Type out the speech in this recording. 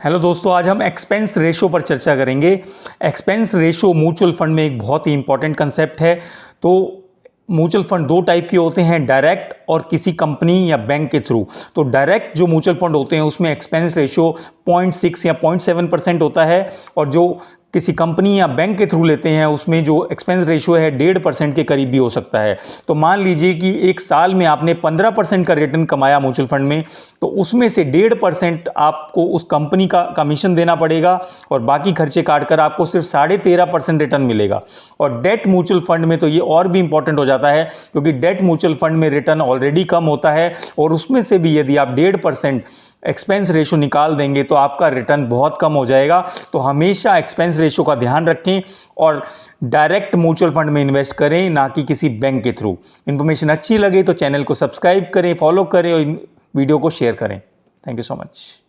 Hello दोस्तों, आज हम एक्सपेंस रेशो पर चर्चा करेंगे। एक्सपेंस रेशो म्यूचुअल फंड में एक बहुत ही इंपॉर्टेंट कंसेप्ट है। तो म्यूचुअल फंड दो टाइप के होते हैं, डायरेक्ट और किसी कंपनी या बैंक के थ्रू। तो डायरेक्ट जो म्यूचुअल फंड होते हैं उसमें एक्सपेंस रेशो 0.6 या 0.7% होता है, और जो किसी कंपनी या बैंक के थ्रू लेते हैं उसमें जो एक्सपेंस रेशो है 1.5% के करीब भी हो सकता है। तो मान लीजिए कि एक साल में आपने 15% का रिटर्न कमाया म्यूचुअल फंड में, तो उसमें से 1.5% आपको उस कंपनी का कमीशन देना पड़ेगा और बाकी खर्चे काटकर आपको सिर्फ 13.5% रिटर्न मिलेगा। और डेट म्यूचुअल फंड में तो ये और भी इंपॉर्टेंट हो जाता है, क्योंकि डेट म्यूचुअल फंड में रिटर्न ऑलरेडी कम होता है और उसमें से भी यदि आप 1.5% एक्सपेंस रेशो निकाल देंगे तो आपका रिटर्न बहुत कम हो जाएगा। तो हमेशा एक्सपेंस रेशो का ध्यान रखें और डायरेक्ट म्यूचुअल फंड में इन्वेस्ट करें, ना कि किसी बैंक के थ्रू। इन्फॉर्मेशन अच्छी लगे तो चैनल को सब्सक्राइब करें, फॉलो करें और वीडियो को शेयर करें। Thank you so much.